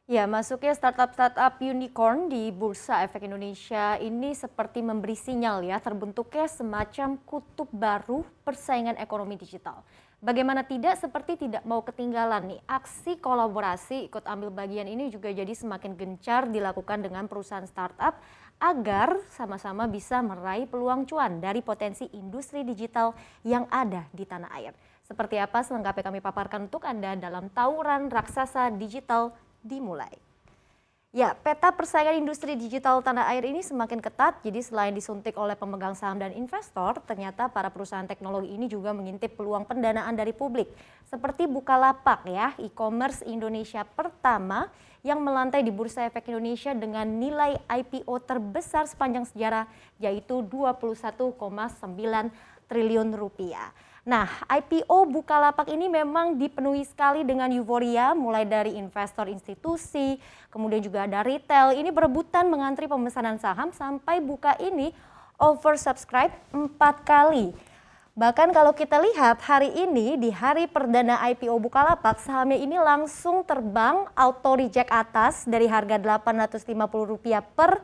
Ya, masuknya startup-startup unicorn di Bursa Efek Indonesia ini seperti memberi sinyal ya terbentuknya semacam kutub baru persaingan ekonomi digital. Bagaimana tidak, seperti tidak mau ketinggalan nih, aksi kolaborasi ikut ambil bagian ini juga jadi semakin gencar dilakukan dengan perusahaan startup agar sama-sama bisa meraih peluang cuan dari potensi industri digital yang ada di tanah air. Seperti apa selengkapnya kami paparkan untuk Anda dalam Tawuran Raksasa Digital dimulai. Ya, peta persaingan industri digital tanah air ini semakin ketat, jadi selain disuntik oleh pemegang saham dan investor, ternyata para perusahaan teknologi ini juga mengintip peluang pendanaan dari publik. Seperti Bukalapak ya, e-commerce Indonesia pertama yang melantai di Bursa Efek Indonesia dengan nilai IPO terbesar sepanjang sejarah, yaitu 21,9 triliun rupiah. Nah, IPO Bukalapak ini memang dipenuhi sekali dengan euforia, mulai dari investor institusi, kemudian juga ada retail, ini berebutan mengantri pemesanan saham sampai buka ini oversubscribe 4 kali. Bahkan kalau kita lihat hari ini di hari perdana IPO Bukalapak, sahamnya ini langsung terbang auto reject atas dari harga Rp850 per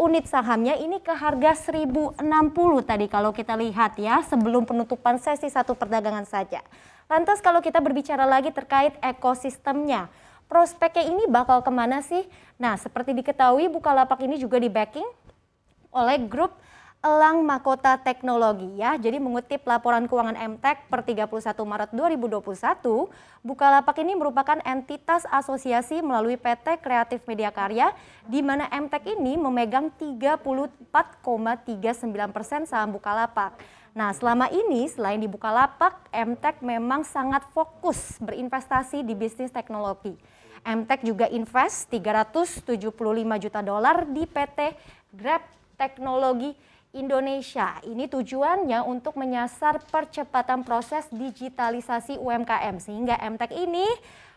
unit sahamnya ini ke harga 1060 tadi kalau kita lihat ya sebelum penutupan sesi satu perdagangan saja. Lantas kalau kita berbicara lagi terkait ekosistemnya, prospeknya ini bakal kemana sih? Nah, seperti diketahui Bukalapak ini juga di backing oleh grup Elang Mahkota Teknologi ya. Jadi mengutip laporan keuangan MTEK per 31 Maret 2021, Bukalapak ini merupakan entitas asosiasi melalui PT Kreatif Media Karya di mana MTEK ini memegang 34,39% saham Bukalapak. Nah, selama ini selain di Bukalapak, MTEK memang sangat fokus berinvestasi di bisnis teknologi. MTEK juga invest $375 juta di PT Grab Teknologi Indonesia. Ini tujuannya untuk menyasar percepatan proses digitalisasi UMKM sehingga MTEK ini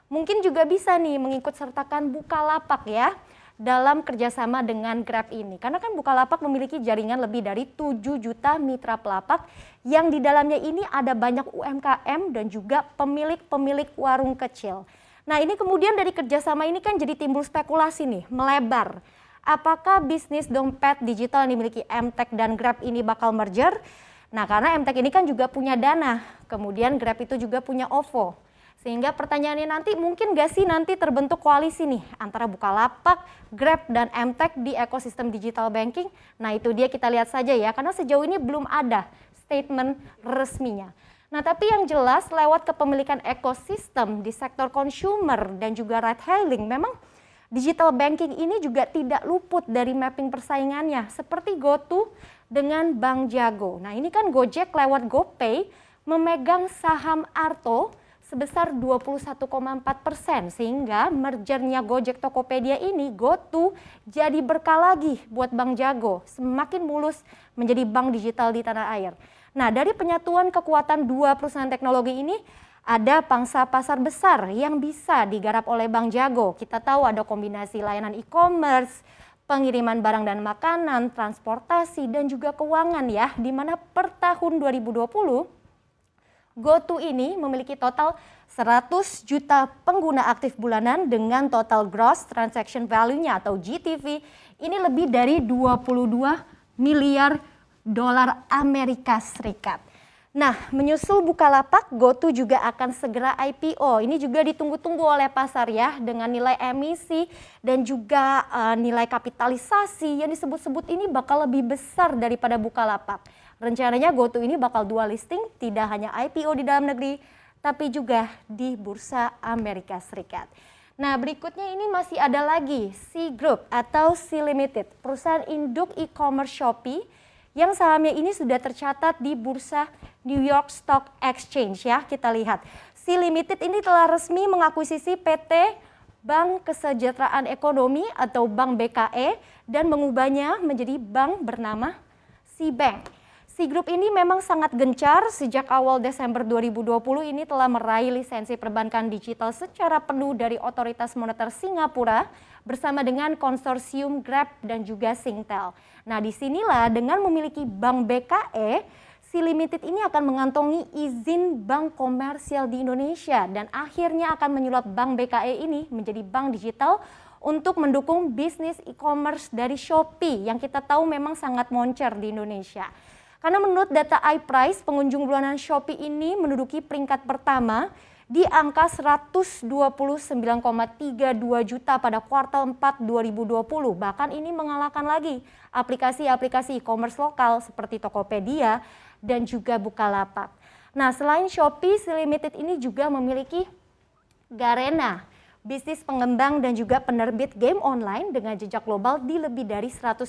mungkin juga bisa nih mengikut sertakan Bukalapak ya dalam kerjasama dengan Grab ini. Karena kan Bukalapak memiliki jaringan lebih dari 7 juta mitra pelapak yang di dalamnya ini ada banyak UMKM dan juga pemilik-pemilik warung kecil. Nah, ini kemudian dari kerjasama ini kan jadi timbul spekulasi nih, melebar. Apakah bisnis dompet digital yang dimiliki MTEK dan Grab ini bakal merger? Nah, karena MTEK ini kan juga punya Dana, kemudian Grab itu juga punya OVO. Sehingga pertanyaannya nanti mungkin gak sih nanti terbentuk koalisi nih antara Bukalapak, Grab, dan MTEK di ekosistem digital banking? Nah, itu dia kita lihat saja ya, karena sejauh ini belum ada statement resminya. Nah, tapi yang jelas lewat kepemilikan ekosistem di sektor consumer dan juga ride hailing memang digital banking ini juga tidak luput dari mapping persaingannya seperti GoTo dengan Bank Jago. Nah, ini kan Gojek lewat GoPay memegang saham Arto sebesar 21,4% sehingga mergernya Gojek Tokopedia ini GoTo jadi berkah lagi buat Bank Jago, semakin mulus menjadi bank digital di tanah air. Nah, dari penyatuan kekuatan dua perusahaan teknologi ini ada pangsa pasar besar yang bisa digarap oleh Bank Jago. Kita tahu ada kombinasi layanan e-commerce, pengiriman barang dan makanan, transportasi, dan juga keuangan ya. Di mana per tahun 2020, GoTo ini memiliki total 100 juta pengguna aktif bulanan dengan total gross transaction value-nya atau GTV ini lebih dari 22 miliar dolar Amerika Serikat. Nah, menyusul Bukalapak, GoTo juga akan segera IPO. Ini juga ditunggu-tunggu oleh pasar ya, dengan nilai emisi dan juga nilai kapitalisasi yang disebut-sebut ini bakal lebih besar daripada Bukalapak. Rencananya GoTo ini bakal dual listing, tidak hanya IPO di dalam negeri, tapi juga di Bursa Amerika Serikat. Nah, berikutnya ini masih ada lagi Sea Group atau Sea Limited, perusahaan induk e-commerce Shopee yang sahamnya ini sudah tercatat di Bursa New York Stock Exchange ya. Kita lihat, Sea Limited ini telah resmi mengakuisisi PT Bank Kesejahteraan Ekonomi atau Bank BKE dan mengubahnya menjadi bank bernama Sea Bank. Sea Group ini memang sangat gencar sejak awal Desember 2020 ini telah meraih lisensi perbankan digital secara penuh dari Otoritas Moneter Singapura bersama dengan konsorsium Grab dan juga Singtel. Nah, disinilah dengan memiliki Bank BKE, si Limited ini akan mengantongi izin bank komersial di Indonesia dan akhirnya akan menyulap Bank BKE ini menjadi bank digital untuk mendukung bisnis e-commerce dari Shopee yang kita tahu memang sangat moncer di Indonesia. Karena menurut data iPrice, pengunjung bulanan Shopee ini menduduki peringkat pertama di angka 129,32 juta pada kuartal 4 2020. Bahkan ini mengalahkan lagi aplikasi-aplikasi e-commerce lokal seperti Tokopedia dan juga Bukalapak. Nah, selain Shopee, si Limited ini juga memiliki Garena, bisnis pengembang dan juga penerbit game online dengan jejak global di lebih dari 130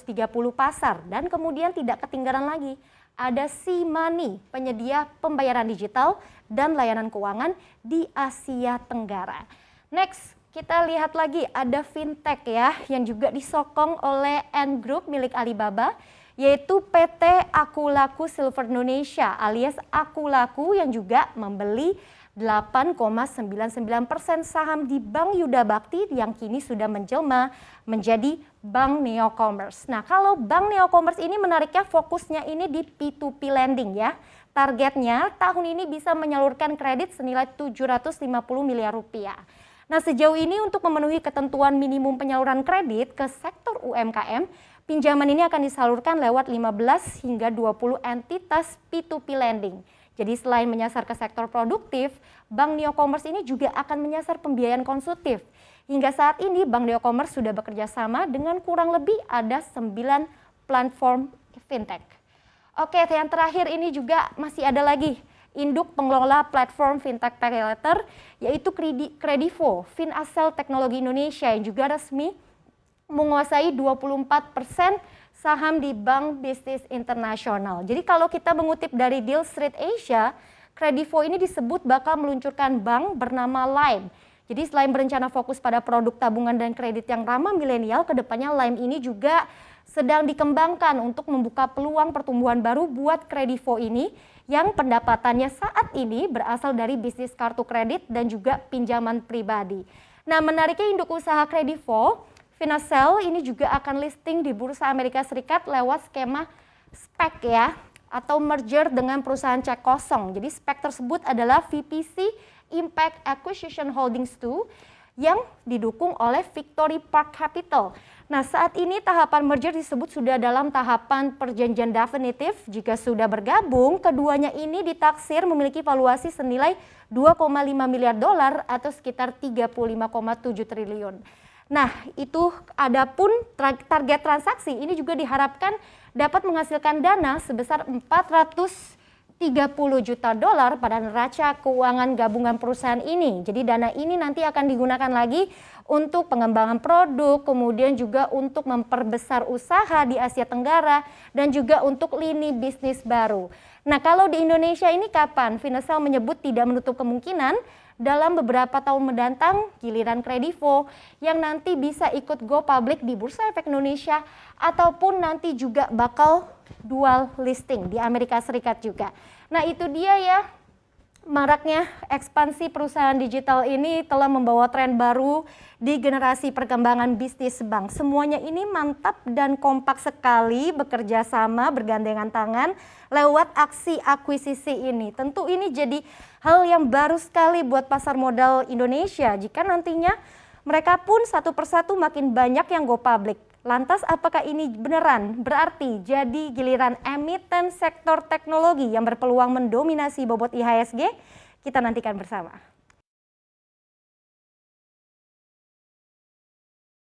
pasar. Dan kemudian tidak ketinggalan lagi, ada C-Money, penyedia pembayaran digital dan layanan keuangan di Asia Tenggara. Next, kita lihat lagi ada fintech ya yang juga disokong oleh Ant Group milik Alibaba, yaitu PT Akulaku Silver Indonesia alias Akulaku yang juga membeli 8,99% saham di Bank Yuda Bakti yang kini sudah menjelma menjadi Bank Neo Commerce. Nah, kalau Bank Neo Commerce ini menariknya fokusnya ini di P2P lending ya. Targetnya tahun ini bisa menyalurkan kredit senilai 750 miliar rupiah. Nah, sejauh ini untuk memenuhi ketentuan minimum penyaluran kredit ke sektor UMKM, pinjaman ini akan disalurkan lewat 15 hingga 20 entitas P2P lending. Jadi selain menyasar ke sektor produktif, Bank Neo Commerce ini juga akan menyasar pembiayaan konsumtif. Hingga saat ini Bank Neo Commerce sudah bekerja sama dengan kurang lebih ada 9 platform fintech. Oke, yang terakhir ini juga masih ada lagi induk pengelola platform fintech paylater yaitu Kredivo, Finasel Teknologi Indonesia yang juga resmi menguasai 24% saham di Bank Bisnis Internasional. Jadi kalau kita mengutip dari Deal Street Asia, Kredivo ini disebut bakal meluncurkan bank bernama Lime. Jadi selain berencana fokus pada produk tabungan dan kredit yang ramah milenial, kedepannya Lime ini juga sedang dikembangkan untuk membuka peluang pertumbuhan baru buat Kredivo ini yang pendapatannya saat ini berasal dari bisnis kartu kredit dan juga pinjaman pribadi. Nah, menariknya induk usaha Kredivo, Finasel ini juga akan listing di Bursa Amerika Serikat lewat skema SPAC ya, atau merger dengan perusahaan cek kosong. Jadi SPAC tersebut adalah VPC Impact Acquisition Holdings II yang didukung oleh Victory Park Capital. Nah, saat ini tahapan merger disebut sudah dalam tahapan perjanjian definitif. Jika sudah bergabung, keduanya ini ditaksir memiliki valuasi senilai 2,5 miliar dolar atau sekitar 35,7 triliun. Nah, itu adapun target transaksi ini juga diharapkan dapat menghasilkan dana sebesar 430 juta dolar pada neraca keuangan gabungan perusahaan ini. Jadi dana ini nanti akan digunakan lagi untuk pengembangan produk, kemudian juga untuk memperbesar usaha di Asia Tenggara dan juga untuk lini bisnis baru. Nah, kalau di Indonesia ini kapan? Finasel menyebut tidak menutup kemungkinan dalam beberapa tahun mendatang giliran Kredivo yang nanti bisa ikut go public di Bursa Efek Indonesia ataupun nanti juga bakal dual listing di Amerika Serikat juga. Nah, itu dia ya, maraknya ekspansi perusahaan digital ini telah membawa tren baru di generasi perkembangan bisnis bank. Semuanya ini mantap dan kompak sekali bekerja sama bergandengan tangan lewat aksi akuisisi ini. Tentu ini jadi hal yang baru sekali buat pasar modal Indonesia jika nantinya mereka pun satu persatu makin banyak yang go public. Lantas apakah ini beneran berarti jadi giliran emiten sektor teknologi yang berpeluang mendominasi bobot IHSG? Kita nantikan bersama.